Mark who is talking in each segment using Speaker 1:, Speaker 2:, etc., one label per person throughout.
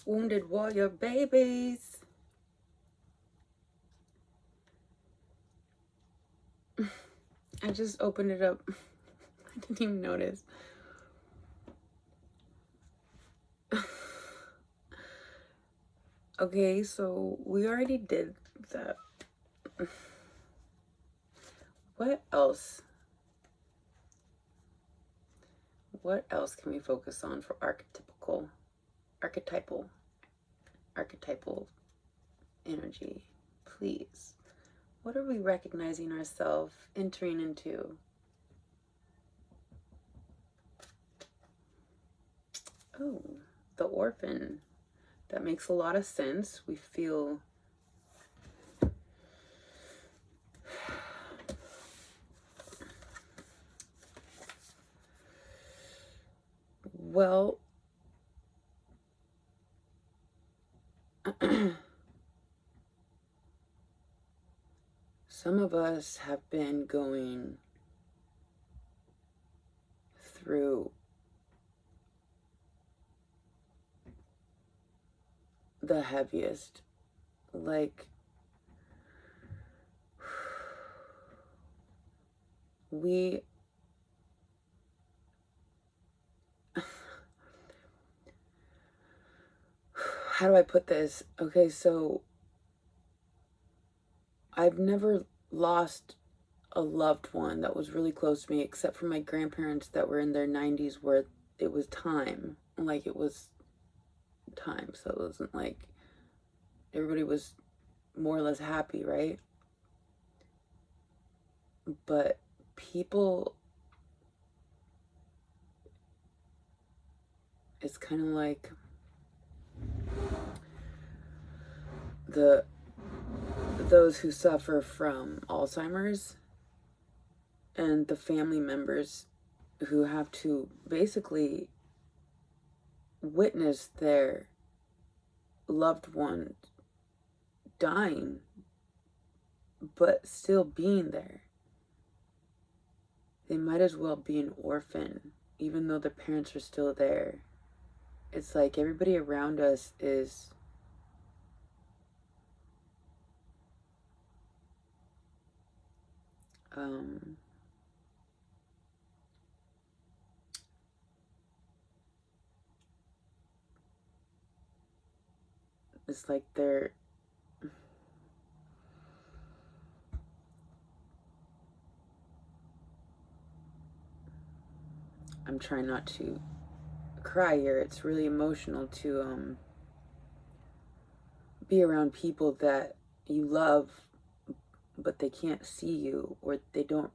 Speaker 1: Wounded warrior babies. I just opened it up. I didn't even notice. Okay, so we already did that. What else? What else can we focus on for archetypal energy? Please. What are we recognizing ourselves entering into? Oh, the orphan. That makes a lot of sense. We feel well. Some of us have been going through the heaviest, like we how do I put this? Okay, so I've never lost a loved one that was really close to me, except for my grandparents that were in their 90s, where it was time. Like, it was time. So it wasn't like everybody was more or less happy, right? But people, it's kind of like those who suffer from Alzheimer's and the family members who have to basically witness their loved one dying but still being there. They might as well be an orphan even though the parents are still there. It's like everybody around us is it's like they're I'm trying not to cry here. It's really emotional to be around people that you love but they can't see you, or they don't.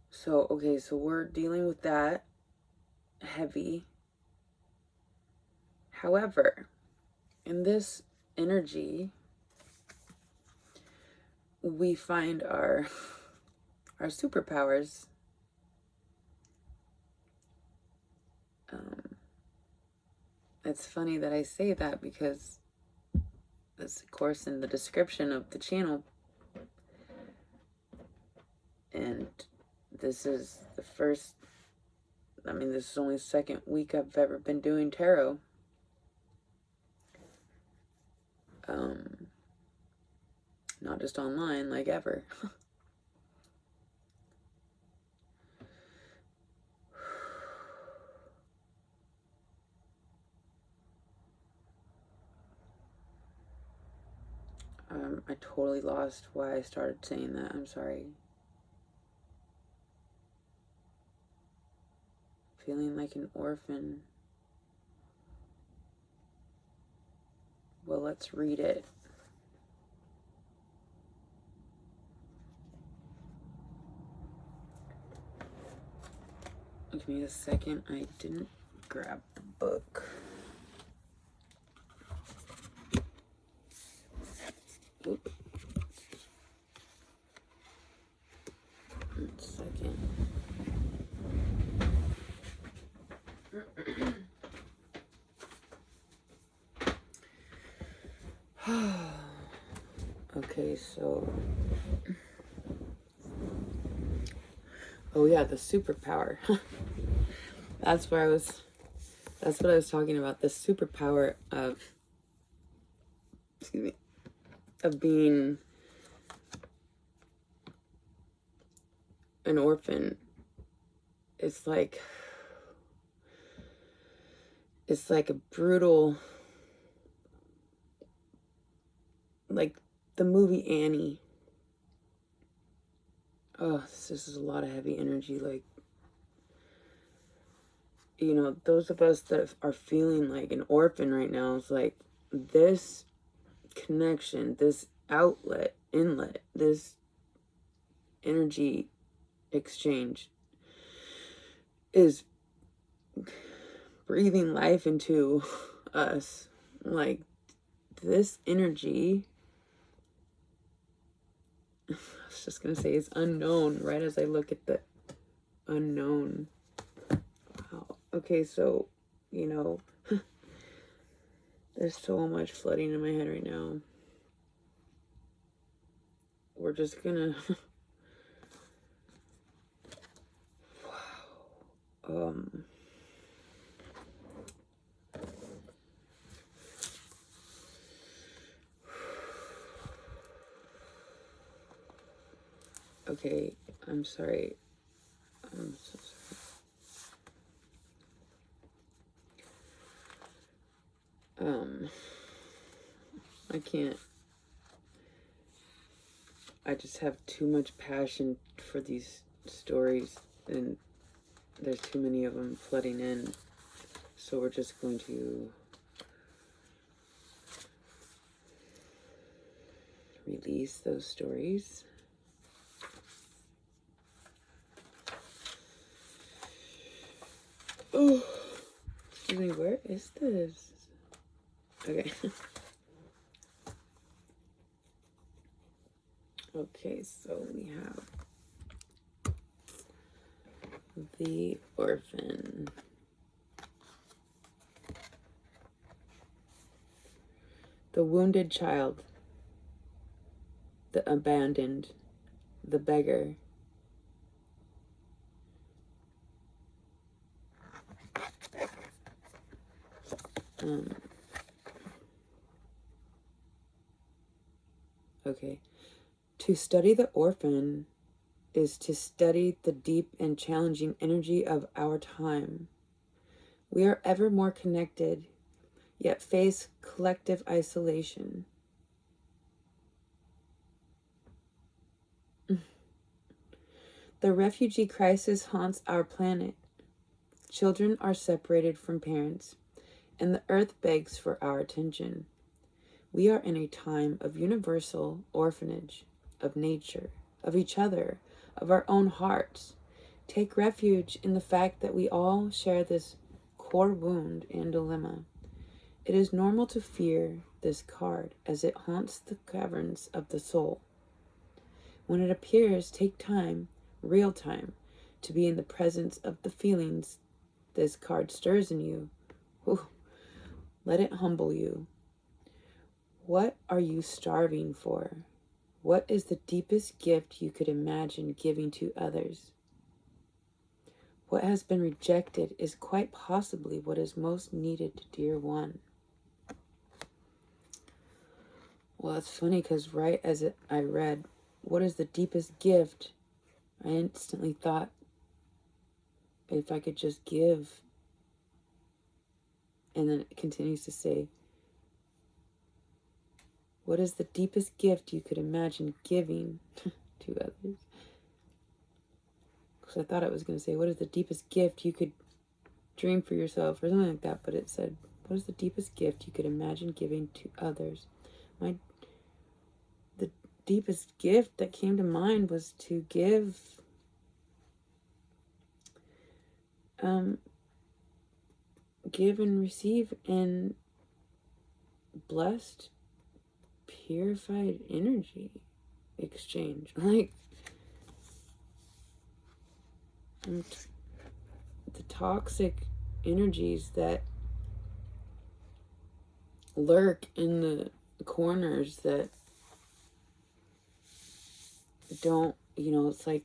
Speaker 1: So okay, so we're dealing with that heavy. However, in this energy we find our superpowers. It's funny that I say that because this, of course, in the description of the channel, and this is the first, I mean, this is only the second week I've ever been doing tarot. Not just online, like ever. I totally lost why I started saying that. I'm sorry. Feeling like an orphan. Well, let's read it. Give me a second. I didn't grab the book. Oop. 1 second. Okay, so oh yeah, the superpower. That's where I was That's what I was talking about. The superpower of, excuse me, of being an orphan. It's like a brutal, like the movie Annie. Oh, this is a lot of heavy energy. Like, you know, those of us that are feeling like an orphan right now, is like this connection, this outlet, inlet, this energy exchange is breathing life into us. Like, this energy, I was just gonna say, is unknown right as I look at the unknown. Wow. Okay, so, you know, there's so much flooding in my head right now. We're just gonna wow. Okay, I'm sorry. I'm so sorry. I can't. I just have too much passion for these stories, and there's too many of them flooding in. So we're just going to release those stories. Oh, excuse me, where is this? Okay. Okay, so we have the orphan. The wounded child. The abandoned. The beggar. Okay. To study the orphan is to study the deep and challenging energy of our time. We are ever more connected, yet face collective isolation. The refugee crisis haunts our planet. Children are separated from parents, and the earth begs for our attention. We are in a time of universal orphanage, of nature, of each other, of our own hearts. Take refuge in the fact that we all share this core wound and dilemma. It is normal to fear this card as it haunts the caverns of the soul. When it appears, take time, real time, to be in the presence of the feelings this card stirs in you. Whew. Let it humble you. What are you starving for? What is the deepest gift you could imagine giving to others? What has been rejected is quite possibly what is most needed, dear one. Well, it's funny because right as I read, what is the deepest gift, I instantly thought, if I could just give. And then it continues to say, what is the deepest gift you could imagine giving to others? Because I thought it was going to say, what is the deepest gift you could dream for yourself, or something like that. But it said, what is the deepest gift you could imagine giving to others? The deepest gift that came to mind was to give and receive in blessed, purified energy exchange. Like, the toxic energies that lurk in the corners that don't, it's like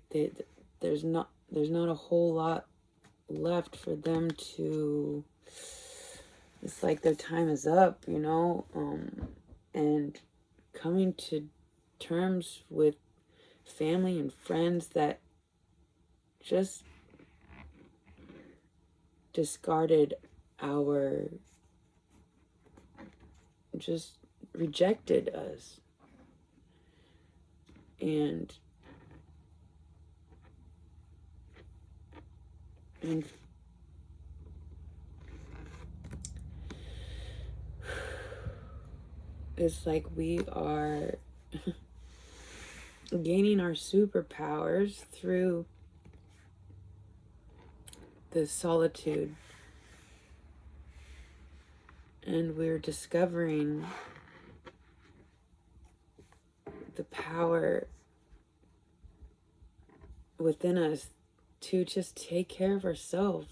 Speaker 1: there's not a whole lot left for them to it's like their time is up, you know, and coming to terms with family and friends that just discarded just rejected us. And it's like we are gaining our superpowers through this solitude. And we're discovering the power within us to just take care of ourselves,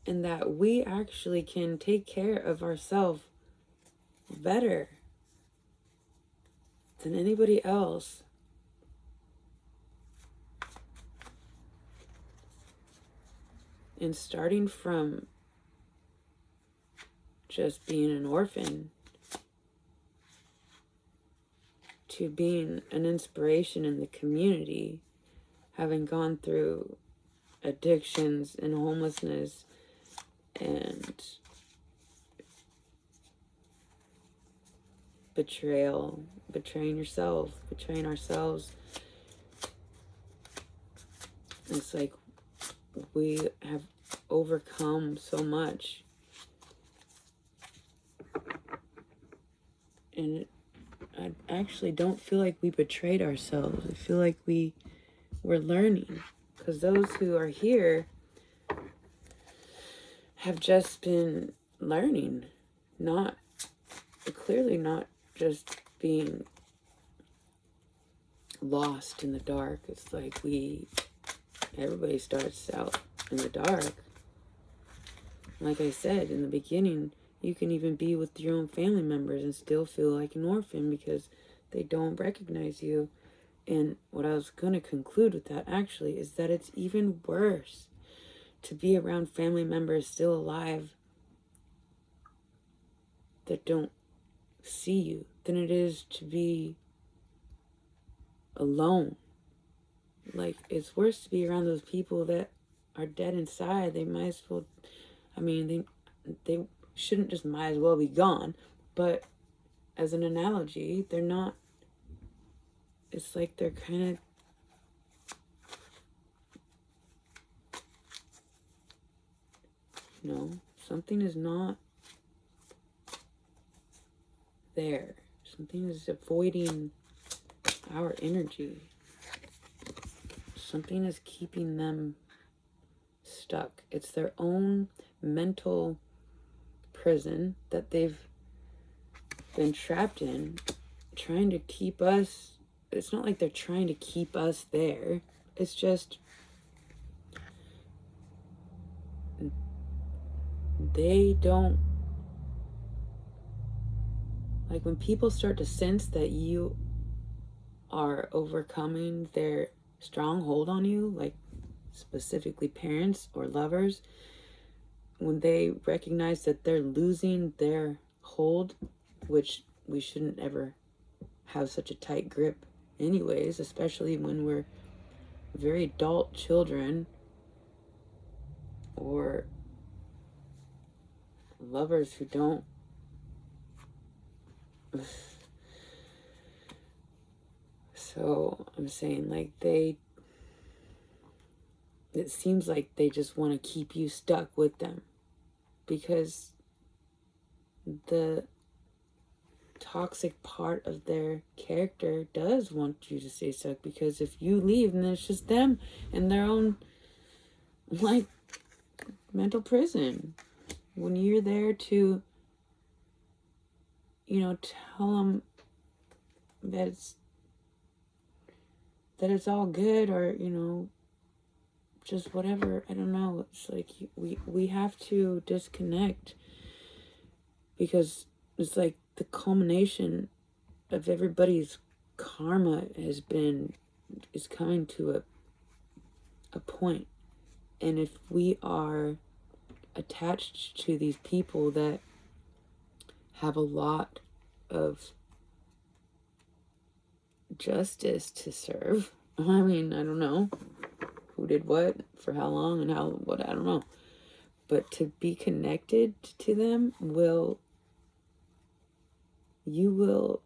Speaker 1: and that we actually can take care of ourselves better than anybody else. And starting from just being an orphan to being an inspiration in the community, having gone through addictions and homelessness and betrayal, betraying yourself, betraying ourselves. It's like we have overcome so much. And I actually don't feel like we betrayed ourselves. I feel like we're learning. Because those who are here have just been learning. Clearly not just being lost in the dark. It's like everybody starts out in the dark. Like I said in the beginning, you can even be with your own family members and still feel like an orphan because they don't recognize you. And what I was going to conclude with that actually is that it's even worse to be around family members still alive that don't see you than it is to be alone. Like, it's worse to be around those people that are dead inside. They might as well, I mean, they shouldn't just might as well be gone. But as an analogy, they're not, it's like they're kind of, something is not there. Something is avoiding our energy. Something is keeping them stuck. It's their own mental prison that they've been trapped in, trying to keep us. It's not like they're trying to keep us there. It's just they don't, like, when people start to sense that you are overcoming their stronghold on you, like specifically parents or lovers, when they recognize that they're losing their hold, which we shouldn't ever have such a tight grip anyways, especially when we're very adult children or lovers who don't so I'm saying, like, it seems like they just want to keep you stuck with them because the toxic part of their character does want you to stay stuck, because if you leave, then it's just them in their own, like, mental prison. When you're there to, tell them that it's all good, or, just whatever, I don't know. It's like we have to disconnect, because it's like the culmination of everybody's karma is coming to a point. And if we are attached to these people that have a lot of justice to serve. I mean, I don't know who did what for how long and how what, I don't know. But to be connected to them you will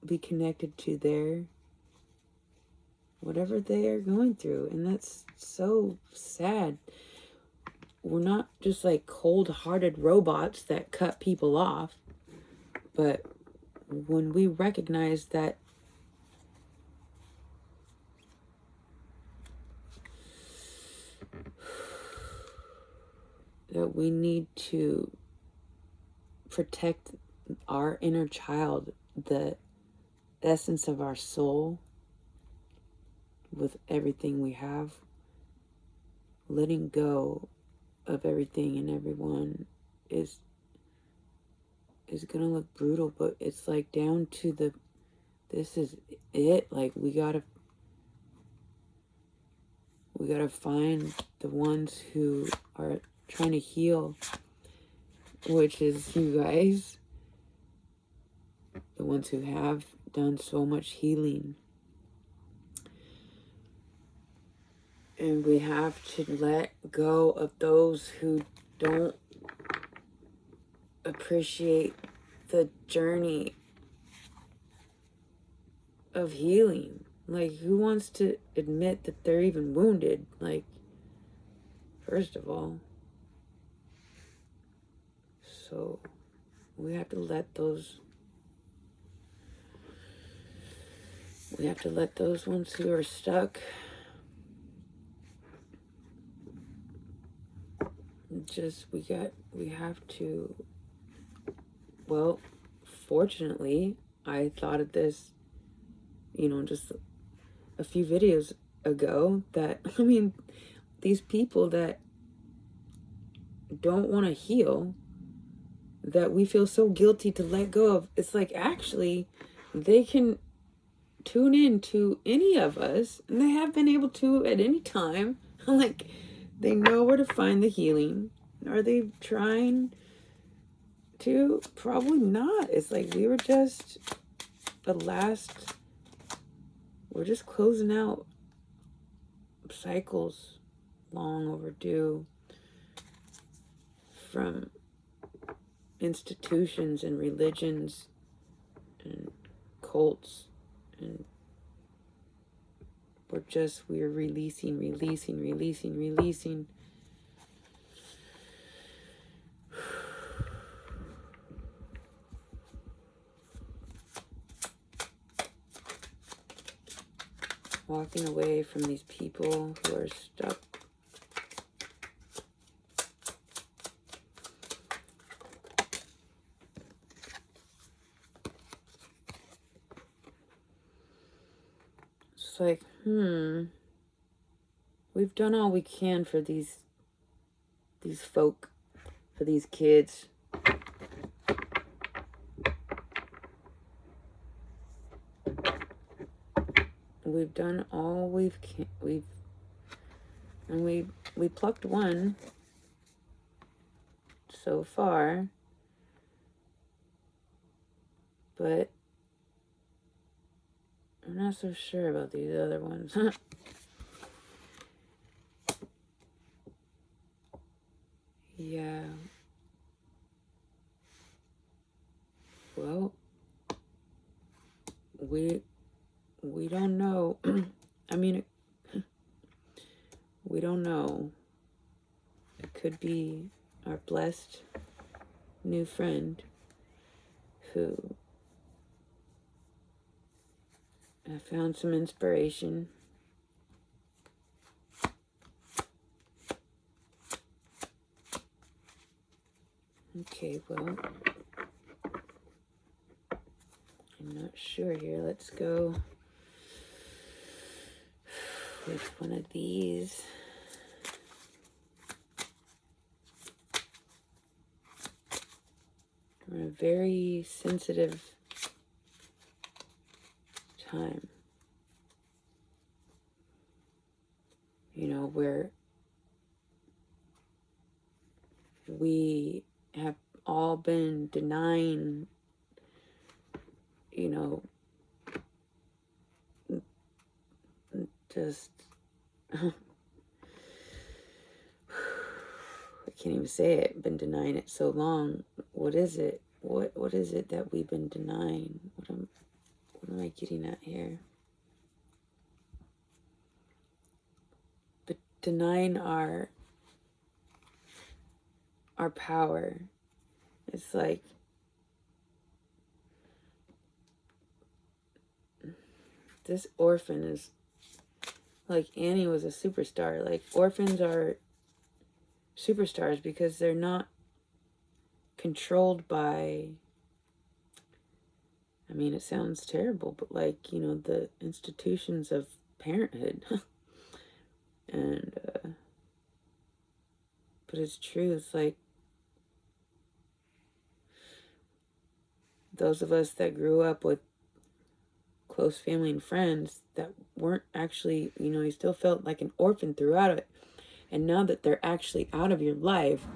Speaker 1: be connected to their whatever they are going through. And that's so sad. We're not just like cold-hearted robots that cut people off. But when we recognize that we need to protect our inner child, the essence of our soul, with everything we have, letting go of everything and everyone is gonna look brutal, but it's like down to this is it. Like we gotta find the ones who are trying to heal, which is you guys, the ones who have done so much healing. And we have to let go of those who don't appreciate the journey of healing. Like, who wants to admit that they're even wounded? Like, first of all. So, we have to let those ones who are stuck we have to, well, fortunately, I thought of this, just a few videos ago, that, I mean, these people that don't want to heal, that we feel so guilty to let go of, it's like, actually, they can tune in to any of us, and they have been able to at any time. Like, they know where to find the healing. Are they trying to? Probably not. It's like we're just closing out cycles long overdue from institutions and religions and cults, and we're releasing. Walking away from these people who are stuck. It's like, we've done all we can for these folk, for these kids. We've done all we plucked one so far, but I'm not so sure about these other ones. Yeah. Well, we don't know. I mean, we don't know. It could be our blessed new friend who found some inspiration. Okay, well, I'm not sure here. Let's go with one of these. We're in a very sensitive time. Where we have all been denying you know, just, I can't even say it, been denying it so long. What is it? What is it that we've been denying? What am I getting at here? But denying our power. It's like this orphan is like Annie was a superstar. Like orphans are superstars because they're not controlled by, I mean, it sounds terrible, but like, you know, the institutions of parenthood. And but it's true. It's like those of us that grew up with close family and friends that weren't actually, you know, you still felt like an orphan throughout it. And now that they're actually out of your life,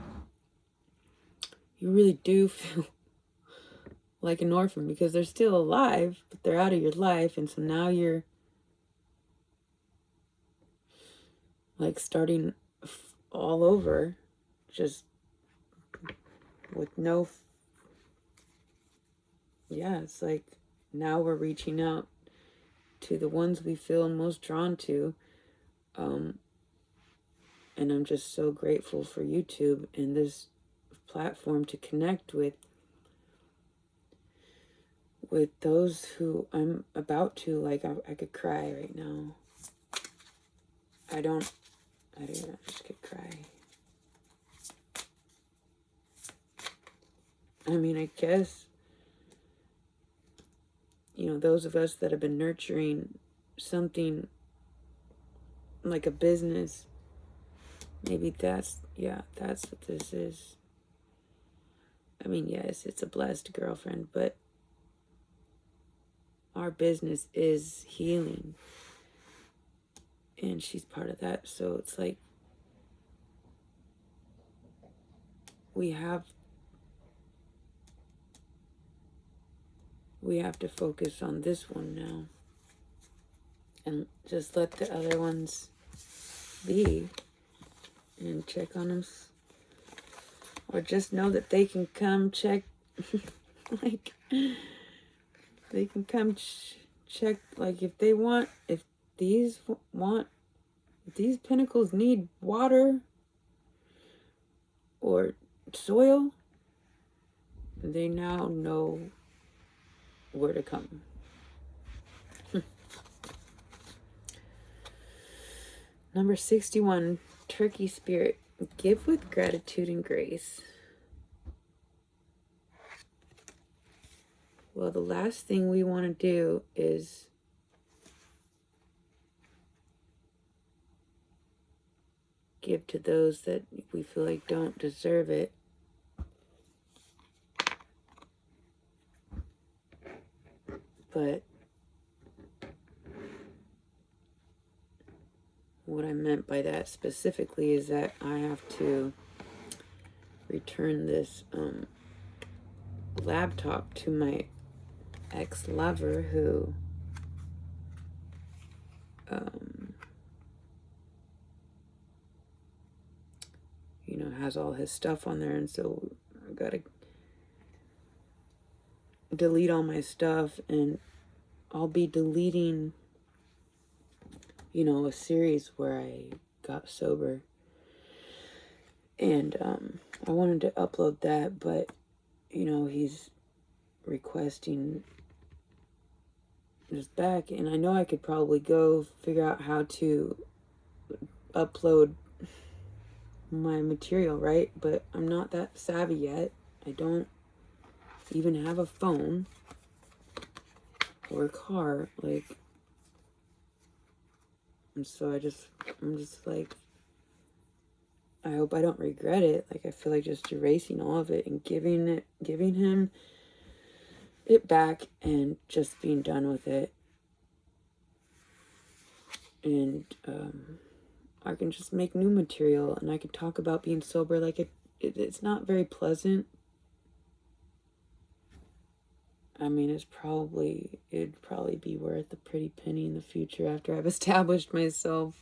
Speaker 1: you really do feel like an orphan because they're still alive, but they're out of your life. And so now you're like starting all over, just with no, yeah, it's like now we're reaching out to the ones we feel most drawn to. And I'm just so grateful for YouTube and this platform to connect with those who I'm about to. Like, I could cry right now. I just could cry. I mean, I guess, you know, those of us that have been nurturing something like a business, maybe that's what this is. I mean, yes, it's a blessed girlfriend, but our business is healing. And she's part of that. So it's like we have to focus on this one now. And just let the other ones be. And check on them. Or just know that they can come check. Like, they can come check. Like, if they want, if these pinnacles need water or soil, they now know where to come. Number 61, Turkey Spirit. Give with gratitude and grace. Well, the last thing we want to do is give to those that we feel like don't deserve it. But what I meant by that specifically is that I have to return this laptop to my ex-lover who you know, has all his stuff on there, and so I gotta delete all my stuff, and I'll be deleting, you know, a series where I got sober, and I wanted to upload that, but you know, he's requesting this back, and I know I could probably go figure out how to upload my material, right? But I'm not that savvy yet. I don't even have a phone or a car, like, and so I'm just like, I hope I don't regret it. Like, I feel like just erasing all of it and giving him it back and just being done with it. And I can just make new material, and I can talk about being sober. Like, it's not very pleasant. I mean, it'd probably be worth a pretty penny in the future after I've established myself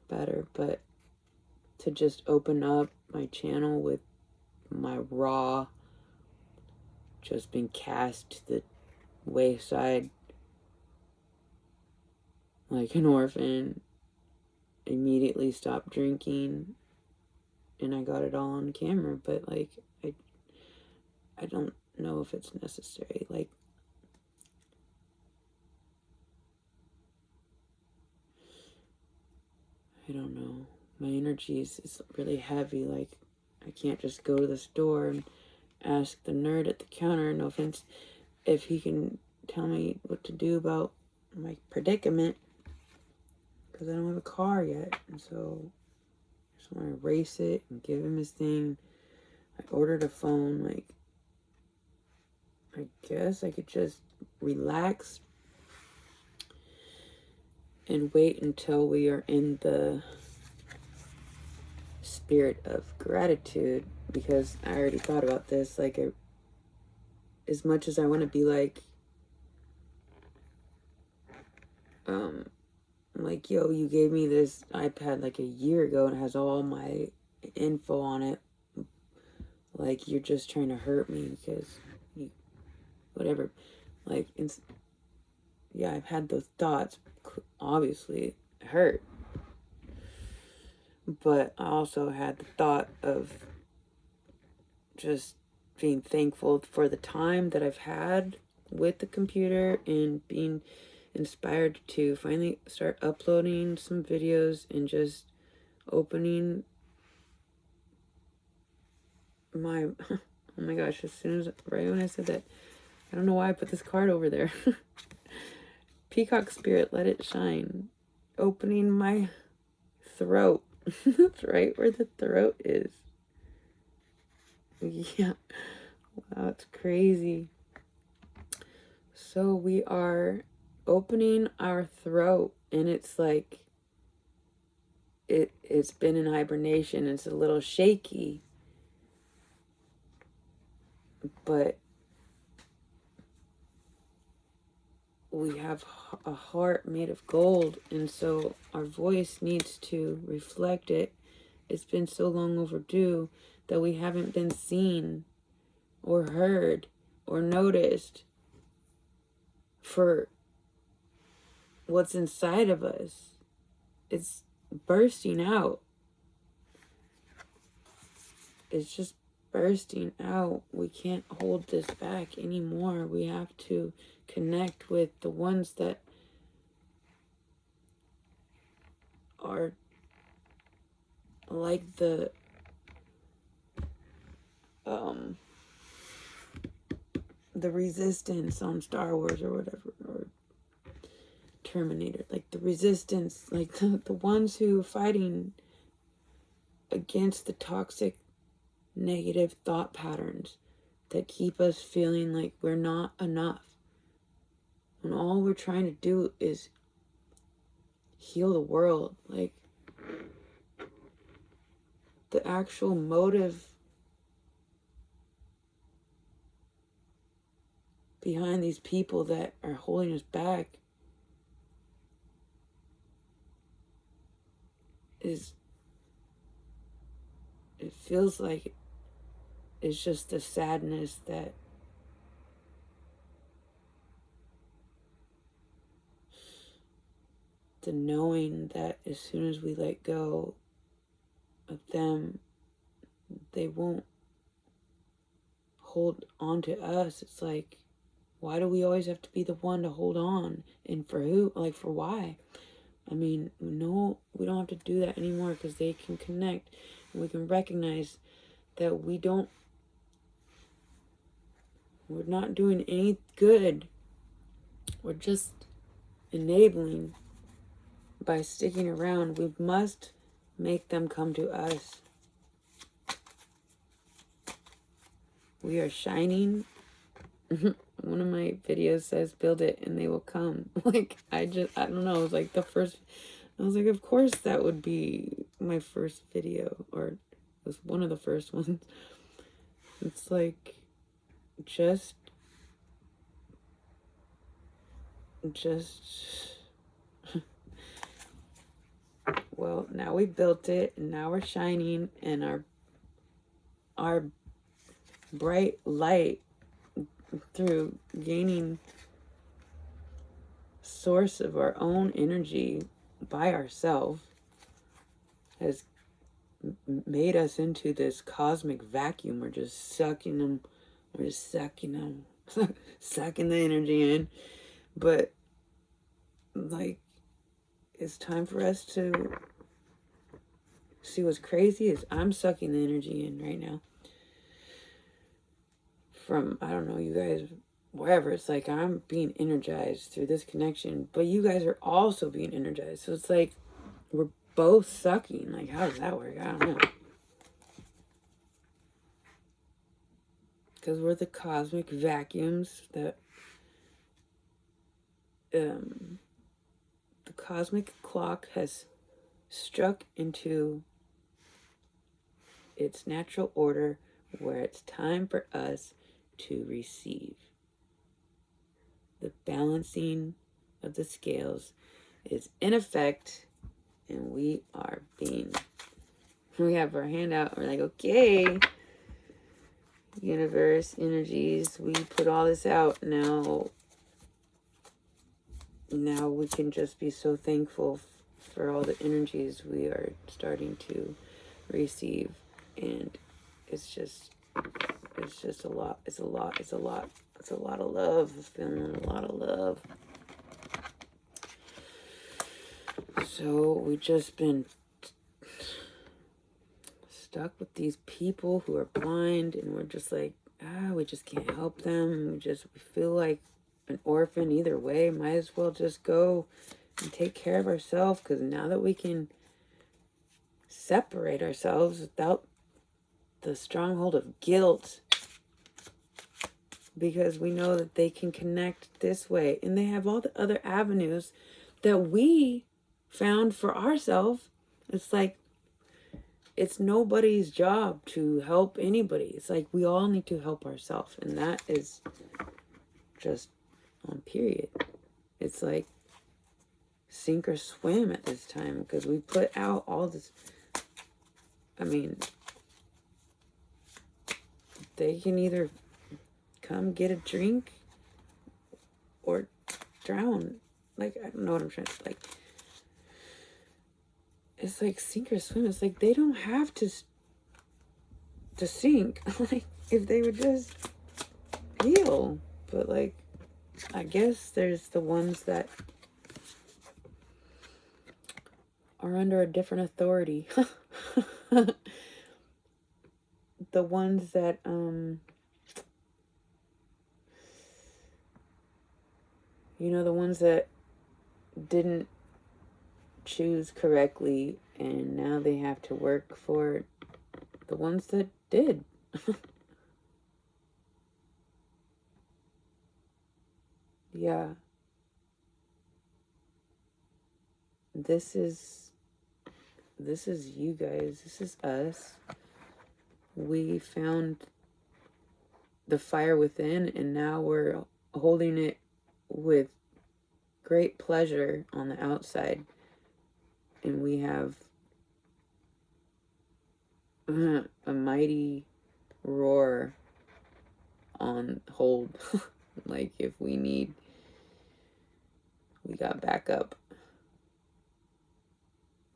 Speaker 1: better. But to just open up my channel with my raw, just been cast to the wayside like an orphan, immediately stopped drinking, and I got it all on camera. But like, I don't know if it's necessary. Like, I don't know. My energy is really heavy. Like, I can't just go to the store and ask the nerd at the counter, no offense, if he can tell me what to do about my predicament, because I don't have a car yet. And so I just want to erase it and give him his thing. I ordered a phone. Like, I guess I could just relax and wait until we are in the spirit of gratitude, because I already thought about this. Like, as much as I want to be like, yo, you gave me this iPad like a year ago and it has all my info on it. Like, you're just trying to hurt me because whatever. Like, yeah, I've had those thoughts. Obviously, it hurt. But I also had the thought of just being thankful for the time that I've had with the computer and being inspired to finally start uploading some videos and just opening my oh my gosh, as soon as right when I said that, I don't know why I put this card over there. Peacock spirit, let it shine. Opening my throat. That's right where the throat is. Yeah. Wow, it's crazy. So we are opening our throat, and it's like it's been in hibernation. It's a little shaky, but we have a heart made of gold, and so our voice needs to reflect it. It's been so long overdue that we haven't been seen or heard or noticed for what's inside of us. It's bursting out. It's just bursting out. We can't hold this back anymore. We have to connect with the ones that are like the resistance on Star Wars or whatever, or Terminator, like the resistance, like the ones who are fighting against the toxic negative thought patterns that keep us feeling like we're not enough, when all we're trying to do is heal the world. Like, the actual motive behind these people that are holding us back is, it feels like it's just the sadness that the knowing that as soon as we let go of them, they won't hold on to us. It's like, why do we always have to be the one to hold on? And for who? Like, for why? I mean, no, we don't have to do that anymore, because they can connect and we can recognize that we're not doing any good. We're just enabling by sticking around. We must make them come to us. We are shining. One of my videos says, build it and they will come. Like, I don't know. It was like I was like, of course that would be my first video, or it was one of the first ones. It's like, just well, now we built it, and now we're shining, and our bright light through gaining source of our own energy by ourselves has made us into this cosmic vacuum. We're just sucking them. We're just sucking them. Sucking the energy in. But, like, it's time for us to see what's crazy is I'm sucking the energy in right now. From, I don't know, you guys, wherever. It's like I'm being energized through this connection. But you guys are also being energized. So it's like we're both sucking. Like, how does that work? I don't know. Because we're the cosmic vacuums that the cosmic clock has struck into its natural order where it's time for us to receive. The balancing of the scales is in effect, and we have our hand out, we're like, okay, universe, energies, we put all this out now. Now we can just be so thankful for all the energies we are starting to receive. And it's just a lot. It's a lot of love. I'm feeling a lot of love. So we just been stuck with these people who are blind, and we're just like, we just can't help them. We feel like an orphan either way. Might as well just go and take care of ourselves, because now that we can separate ourselves without the stronghold of guilt, because we know that they can connect this way, and they have all the other avenues that we found for ourselves. It's like it's nobody's job to help anybody. It's like we all need to help ourselves, and that is just on period. It's like sink or swim at this time, because we put out all this. I mean, they can either come get a drink or drown. Like, I don't know what I'm trying to, like, it's like sink or swim. It's like they don't have to sink. Like, if they would just heal. But, like, I guess there's the ones that are under a different authority. The ones that the ones that didn't choose correctly, and now they have to work for the ones that did. Yeah. This is you guys. This is us. We found the fire within, and now we're holding it with great pleasure on the outside. And we have a mighty roar on hold. Like, if we need, we got backup.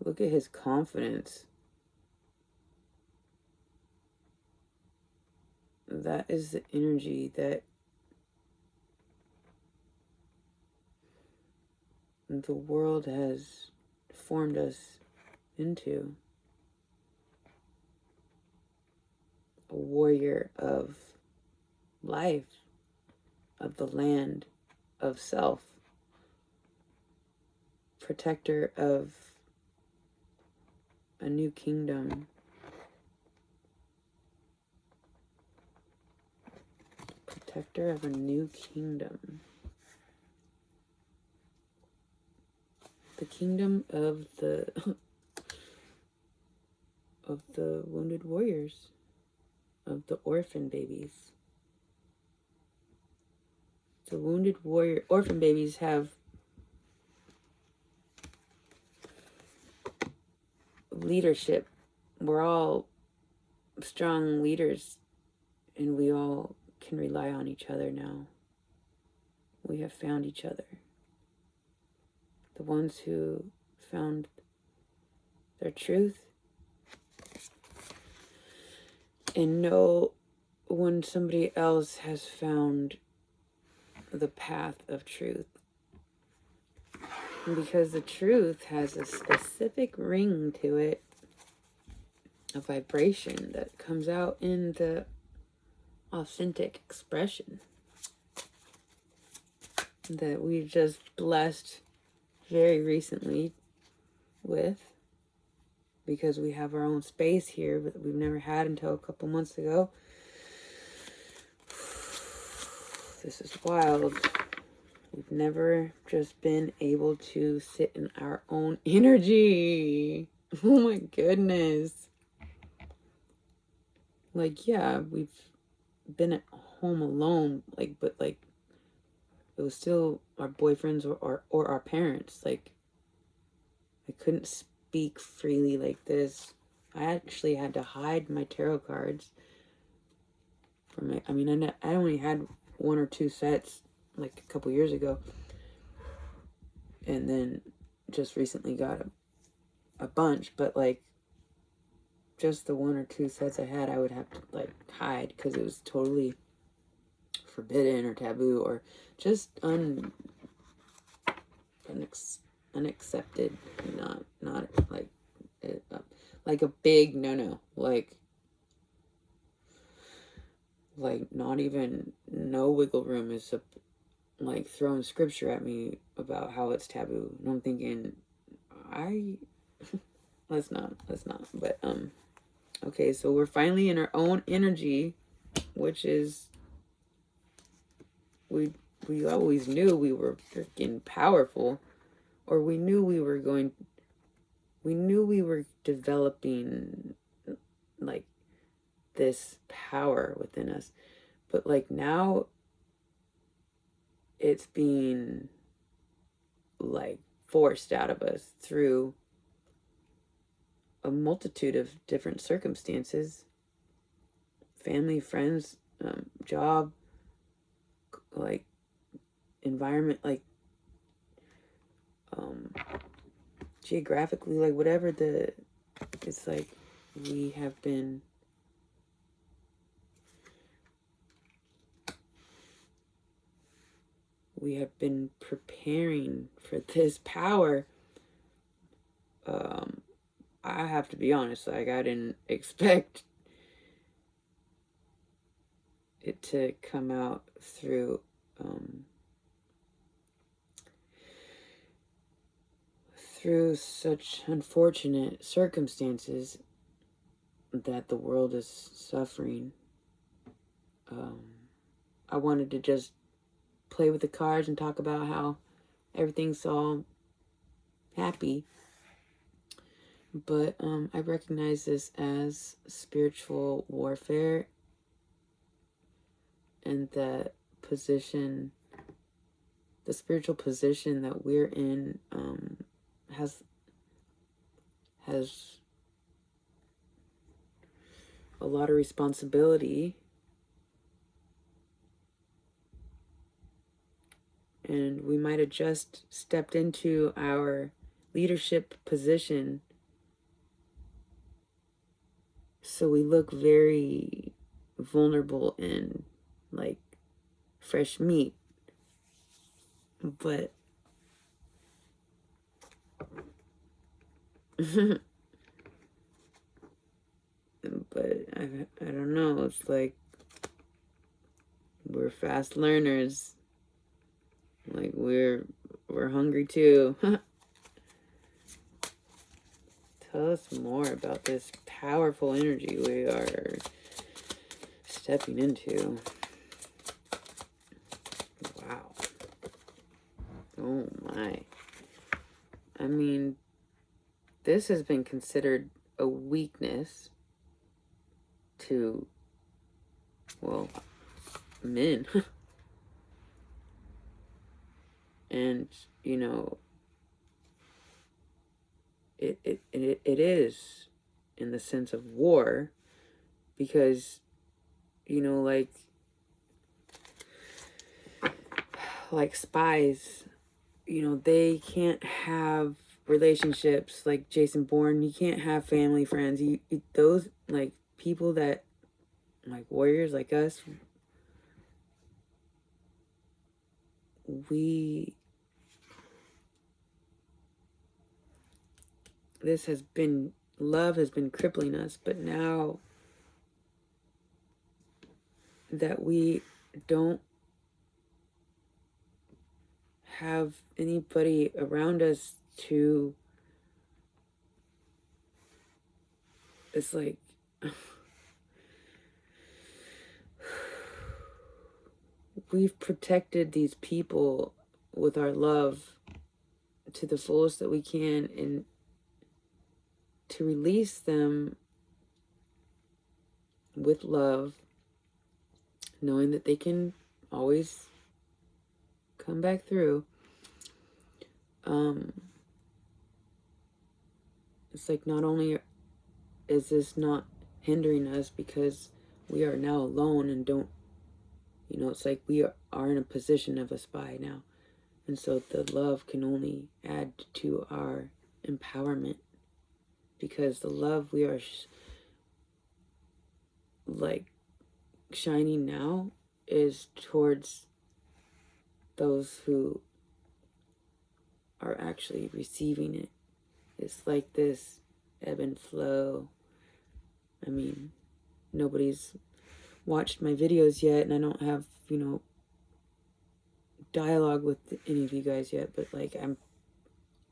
Speaker 1: Look at his confidence. That is the energy that the world has formed us into. A warrior of life, of the land, of self. Protector of a new kingdom. Protector of a new kingdom. The kingdom of the wounded warriors, of the orphan babies. The wounded warrior orphan babies have leadership. We're all strong leaders, and we all can rely on each other now. We have found each other. The ones who found their truth and know when somebody else has found the path of truth. Because the truth has a specific ring to it, a vibration that comes out in the authentic expression that we've just blessed very recently with, because we have our own space here that we've never had until a couple months ago. This is wild. We've never just been able to sit in our own energy. Oh my goodness. Like, yeah, we've been at home alone, like, but like, it was still our boyfriends or our parents. Like, I couldn't speak freely like this. I actually had to hide my tarot cards from my, I mean, I only had 1 or 2 sets like a couple years ago, and then just recently got a bunch, but like just the 1 or 2 sets I had, I would have to like hide because it was totally forbidden or taboo or just unaccepted, not like a big no, like not even no wiggle room is like throwing scripture at me about how it's taboo, and I'm thinking, let's not, but okay, so we're finally in our own energy, which is, we always knew we were freaking powerful, or we knew we were developing like this power within us, but like now it's being like forced out of us through a multitude of different circumstances, family, friends, job, like environment, like geographically, like whatever it's like we have been preparing for this power. I have to be honest, like I didn't expect it to come out through such unfortunate circumstances that the world is suffering. I wanted to just play with the cards and talk about how everything's all happy, but I recognize this as spiritual warfare, and that position, the spiritual position that we're in, has a lot of responsibility, and we might have just stepped into our leadership position, so we look very vulnerable and like fresh meat, but but I don't know, it's like we're fast learners, like we're hungry too. Tell us more about this powerful energy we are stepping into. Wow. Oh my. I mean, this has been considered a weakness to, well, men. And, you know, it is in the sense of war, because, you know, like spies, you know, they can't have relationships like Jason Bourne. He can't have family, friends. Those, like, people that, like, warriors like us, we, this has been, love has been crippling us. But now that we don't have anybody around us to, it's like, we've protected these people with our love to the fullest that we can, and to release them with love, knowing that they can always come back through. It's like, not only is this not hindering us because we are now alone and don't, you know, it's like we are in a position of a spy now. And so the love can only add to our empowerment, because the love we are like shining now is towards those who are actually receiving it. It's like this ebb and flow. I mean, nobody's watched my videos yet, and I don't have, you know, dialogue with any of you guys yet, but like,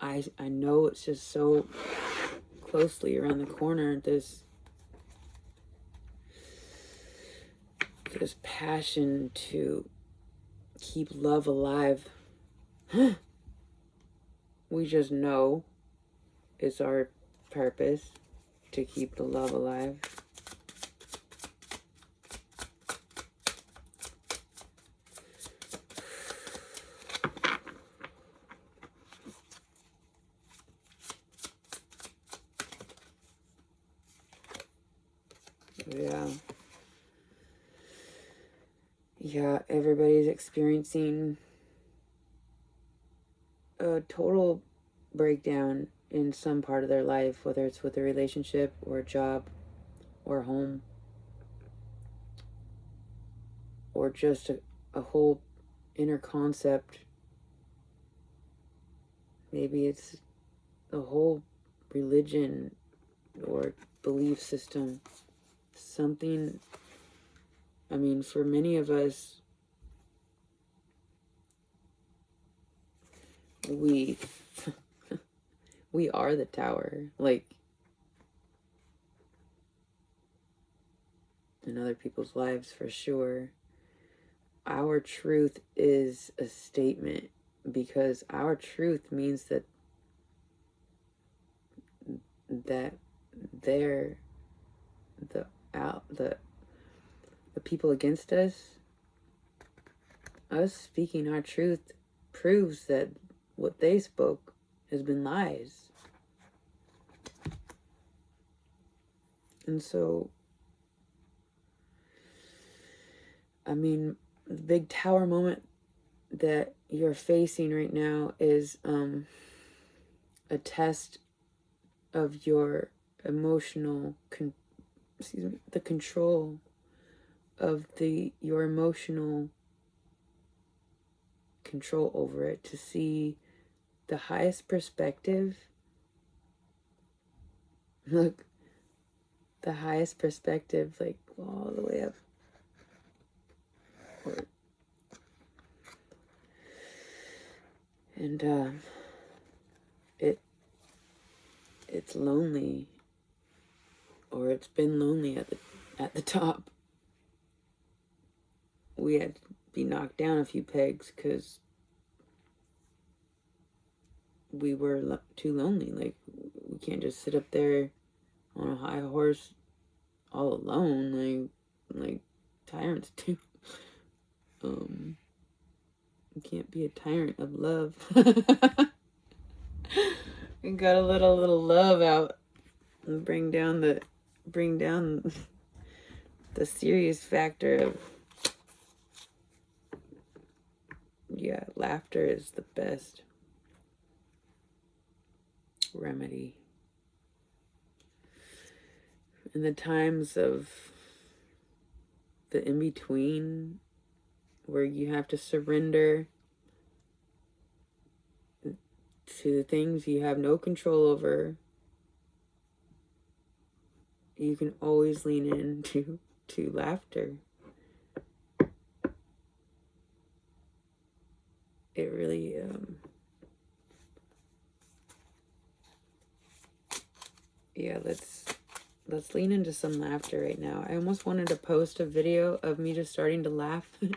Speaker 1: I know it's just so closely around the corner, this passion to keep love alive. We just know it's our purpose to keep the love alive. Yeah, everybody's experiencing a total breakdown in some part of their life, whether it's with a relationship or a job or a home, or just a whole inner concept. Maybe it's the whole religion or belief system. Something, I mean, for many of us, we we are the tower, like, in other people's lives, for sure. Our truth is a statement, because our truth means that they're the people against us speaking our truth proves that what they spoke has been lies. And so, I mean, the big tower moment that you're facing right now is a test of your emotional the control of your emotional control over it, to see the highest perspective. Look, the highest perspective, like, all the way up. And it's lonely, or it's been lonely at the top. We had to be knocked down a few pegs because we were too lonely. Like, we can't just sit up there on a high horse all alone like tyrants do. You can't be a tyrant of love. You gotta let a little love out and bring down the serious factor of, yeah, laughter is the best remedy. In the times of the in-between, where you have to surrender to the things you have no control over, you can always lean into laughter. It really yeah, let's lean into some laughter right now. I almost wanted to post a video of me just starting to laugh and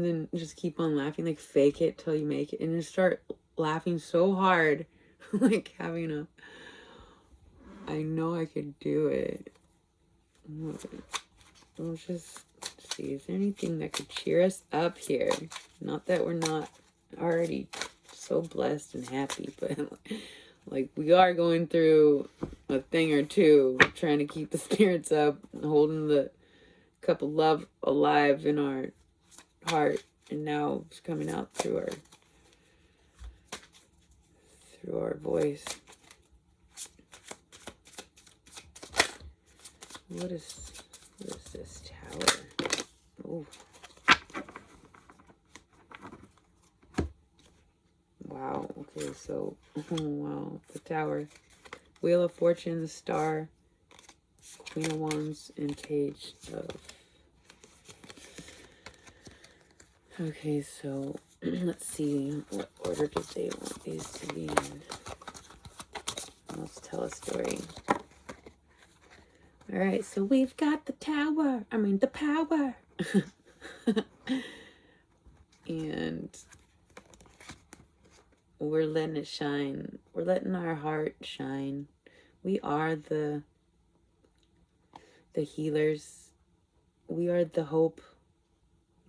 Speaker 1: then just keep on laughing, like fake it till you make it, and just start laughing so hard. Like having a, I know I could do it. Let's just see, is there anything that could cheer us up here? Not that we're not already so blessed and happy, but like we are going through a thing or two, trying to keep the spirits up, holding the cup of love alive in our heart, and now it's coming out through our voice. What is this tower? Oh, wow. Okay, so wow, the tower, Wheel of Fortune, the Star, Queen of Wands, and Page of. Okay, so let's see, what order did they want these to be in? Let's tell a story. All right, so we've got the tower. I mean, the power. And we're letting it shine. We're letting our heart shine. We are the healers. We are the hope.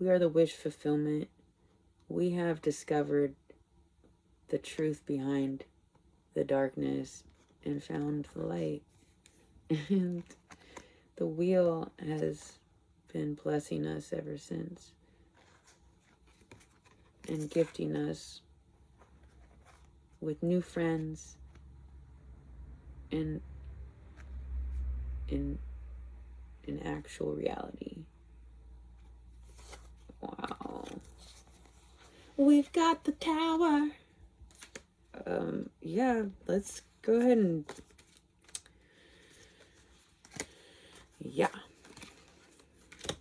Speaker 1: We are the wish fulfillment. We have discovered the truth behind the darkness and found the light. And the wheel has been blessing us ever since and gifting us with new friends in actual reality. Wow. We've got the tower. Yeah, let's go ahead and, yeah,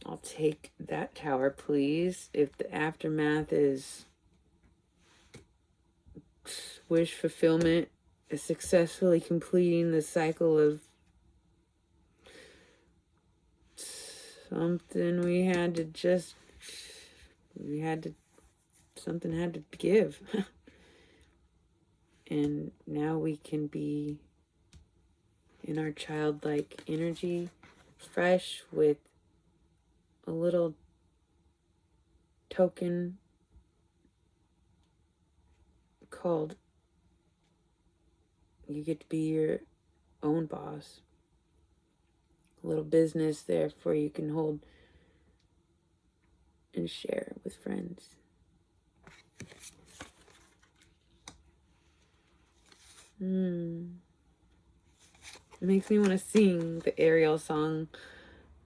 Speaker 1: I'll take that tower, please. If the aftermath is wish fulfillment, is successfully completing the cycle of something something had to give. And now we can be in our childlike energy, fresh, with a little token called, you get to be your own boss. A little business there for you can hold and share with friends. It makes me want to sing the Ariel song.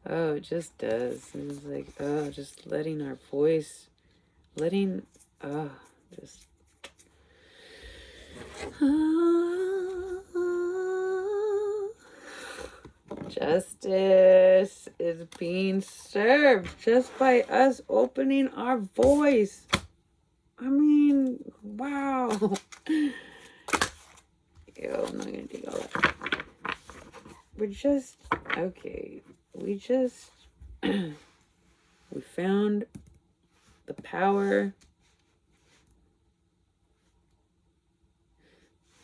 Speaker 1: Oh, it just does. It's like, oh, just letting our voice, just. Justice is being served just by us opening our voice. I mean, wow. Yo, I'm not gonna take all that. We're just, okay, we found the power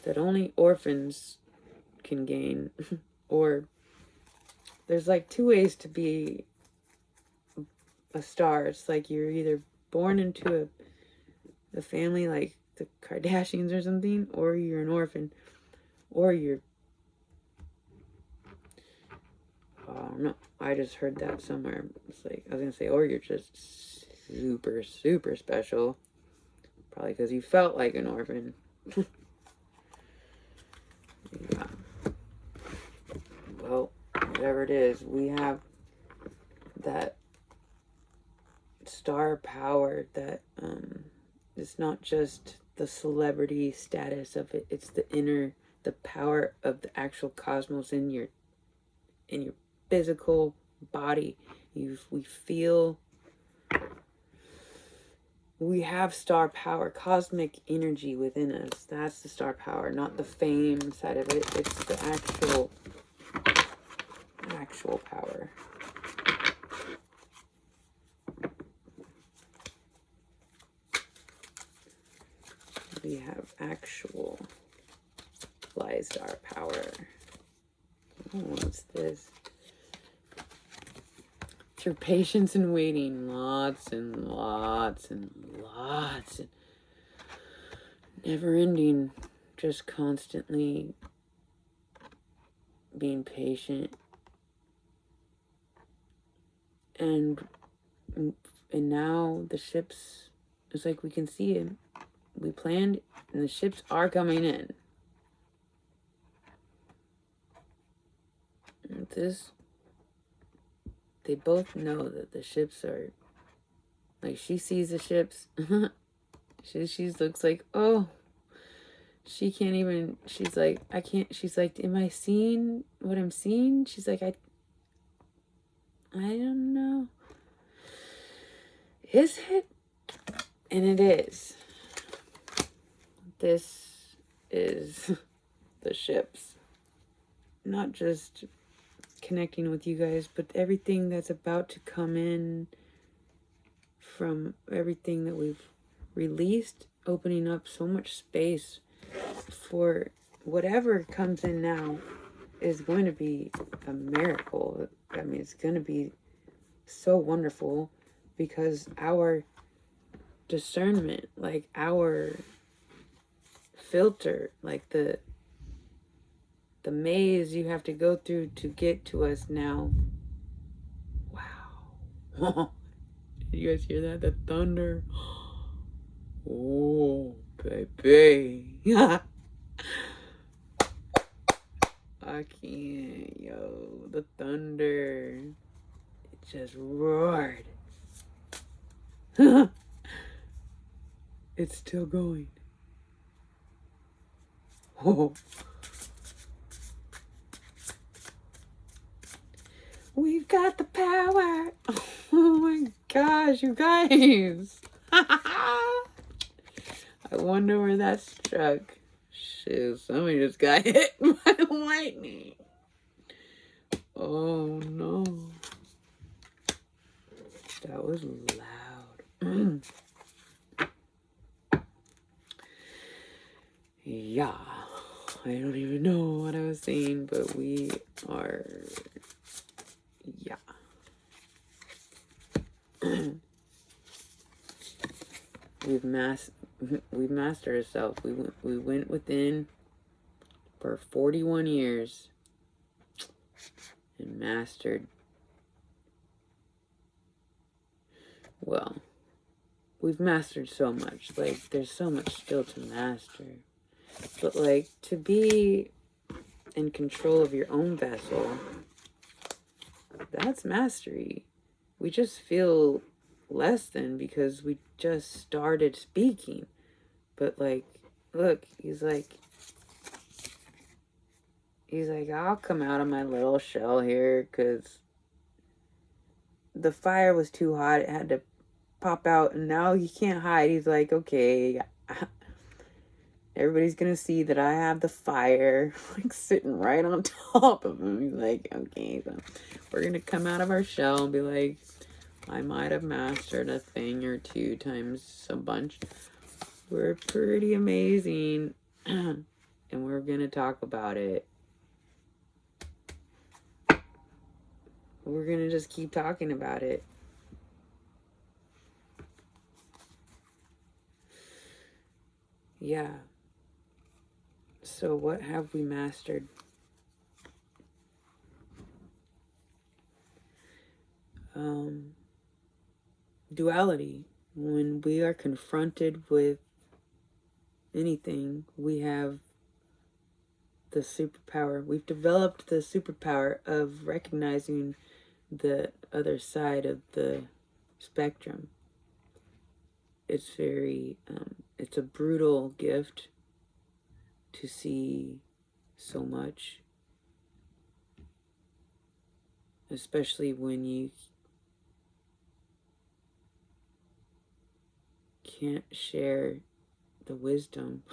Speaker 1: that only orphans can gain. Or there's like two ways to be a star. It's like you're either born into the family, like the Kardashians or something, or you're an orphan, or you're, I don't know. I just heard that somewhere. It's like, I was gonna say, or you're just super, super special. Probably because you felt like an orphan. Yeah. Well, whatever it is, we have that star power that it's not just the celebrity status of it, it's the power of the actual cosmos in your physical body. We feel, we have star power, cosmic energy within us. That's the star power, not the fame side of it. It's the actual power. We have actual fly star power. Oh, what's this? Through patience and waiting, lots and lots and lots, and never ending, just constantly being patient. And now the ships, it's like we can see it. We planned, and the ships are coming in. And they both know that the ships are, like, she sees the ships. she looks like, oh, she can't even, she's like, I can't, she's like, am I seeing what I'm seeing? She's like, I don't know. Is it? And it is. This is the ships. Not just connecting with you guys, but everything that's about to come in from everything that we've released, opening up so much space for whatever comes in now is going to be a miracle. I mean, it's going to be so wonderful because our discernment, like our filter, like the maze you have to go through to get to us now. Wow. Did you guys hear that? The thunder. Oh, baby. I can't, yo. The thunder. It just roared. It's still going. Oh. We've got the power. Oh my gosh, you guys. I wonder where that struck. Shit, somebody just got hit by lightning. Oh no. That was loud. Yeah. I don't even know what I was saying, but we are... Yeah. We've mastered ourselves. We went within for 41 years and mastered. Well, we've mastered so much. Like, there's so much still to master. But, like, to be in control of your own vessel, that's mastery. We just feel less than because we just started speaking. But, like, look, he's like, I'll come out of my little shell here because the fire was too hot. It had to pop out, and now he can't hide. He's like, okay, everybody's gonna see that I have the fire, like, sitting right on top of him. He's like, okay, so we're gonna come out of our shell and be like, I might have mastered a thing or two times a bunch. We're pretty amazing, and we're gonna talk about it. We're gonna just keep talking about it. Yeah. So what have we mastered? Duality. When we are confronted with anything, we have the superpower. We've developed the superpower of recognizing the other side of the spectrum. It's it's a brutal gift to see so much, especially when you can't share the wisdom.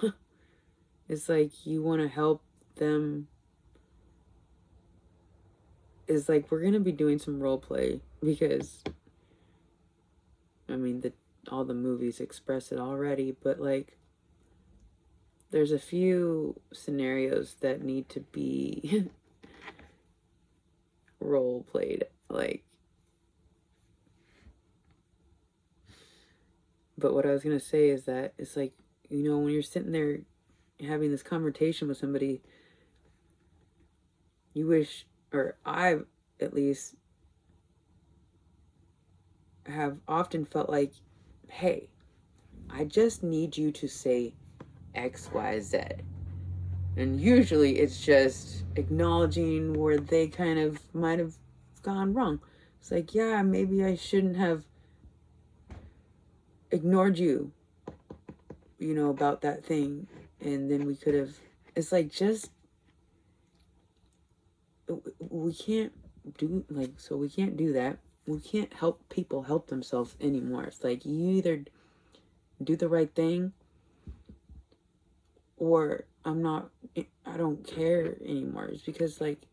Speaker 1: It's like you want to help them. It's like we're gonna be doing some role play because I mean all the movies express it already, but like there's a few scenarios that need to be role played, like. But what I was gonna say is that it's like, when you're sitting there having this conversation with somebody, you wish, or I at least have often felt like, hey, I just need you to say X, Y, Z. And usually it's just acknowledging where they kind of might have gone wrong. It's like, yeah, maybe I shouldn't have ignored you, about that thing. And then we could have, it's like, just, we can't we can't do that. We can't help people help themselves anymore. It's like, you either do the right thing or I don't care anymore. It's because, like,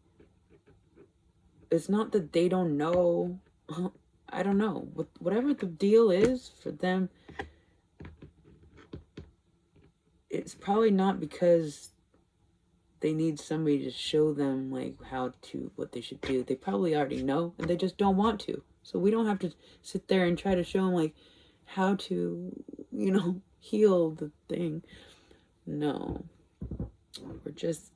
Speaker 1: it's not that they don't know. I don't know. Whatever the deal is for them, it's probably not because they need somebody to show them, like, what they should do. They probably already know, and they just don't want to. So we don't have to sit there and try to show them, like, how to, heal the thing. No. We're just,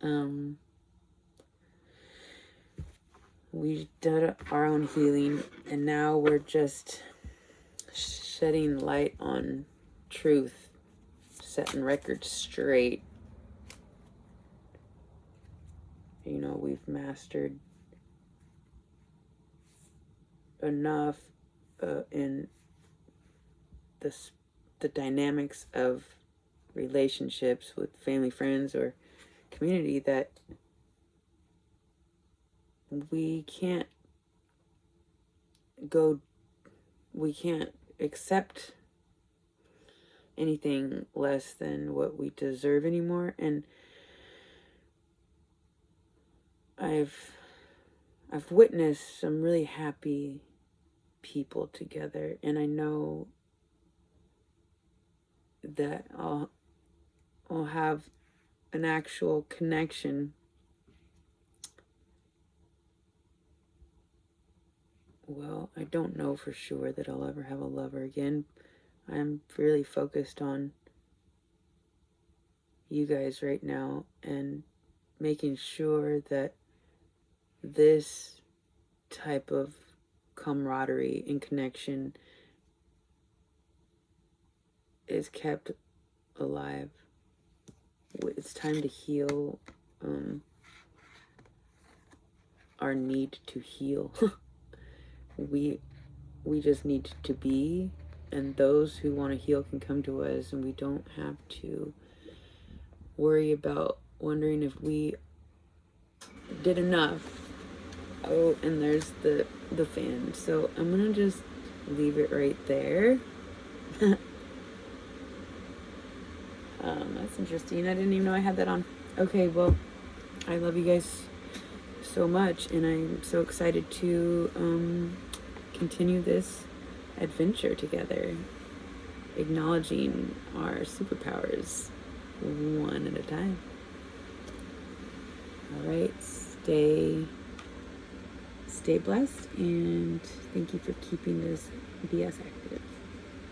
Speaker 1: we did our own healing, and now we're just shedding light on truth, setting records straight. We've mastered enough in the dynamics of relationships with family, friends, or community that we can't accept anything less than what we deserve anymore. And I've witnessed some really happy people together, and I know that I'll have an actual connection. Well, I don't know for sure that I'll ever have a lover again. I'm really focused on you guys right now and making sure that this type of camaraderie and connection is kept alive. It's time to heal our need to heal. we just need to be, and those who want to heal can come to us, and we don't have to worry about wondering if we did enough. Oh, and there's the fan. So I'm gonna just leave it right there. That's interesting. I didn't even know I had that on. Okay, well, I love you guys so much, and I'm so excited to continue this adventure together, acknowledging our superpowers one at a time. All right, stay blessed, and thank you for keeping this BS active.